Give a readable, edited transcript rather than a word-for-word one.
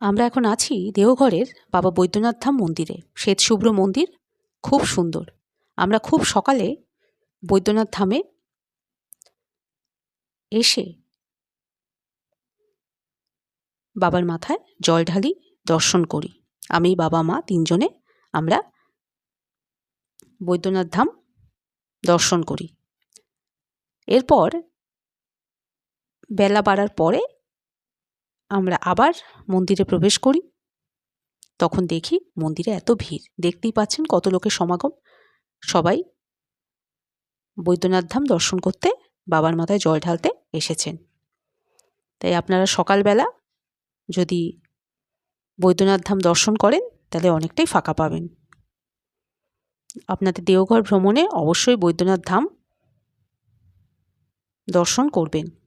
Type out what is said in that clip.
আমরা এখন আছি দেওঘরের বাবা বৈদ্যনাথ ধাম মন্দিরে। শ্বেতশুভ্র মন্দির, খুব সুন্দর। আমরা খুব সকালে বৈদ্যনাথ ধামে এসে বাবার মাথায় জল ঢালি, দর্শন করি। আমি, বাবা, মা তিনজনে আমরা বৈদ্যনাথ ধাম দর্শন করি। এরপর বেলা বাড়ার পরে আমরা আবার মন্দিরে প্রবেশ করি। তখন দেখি মন্দিরে এত ভিড়, দেখতেই পাচ্ছেন কত লোকের সমাগম। সবাই বৈদ্যনাথ ধাম দর্শন করতে, বাবার মাথায় জল ঢালতে এসেছেন। তাই আপনারা সকালবেলা যদি বৈদ্যনাথ ধাম দর্শন করেন তাহলে অনেকটাই ফাঁকা পাবেন। আপনাদের দেওঘর ভ্রমণে অবশ্যই বৈদ্যনাথ ধাম দর্শন করবেন।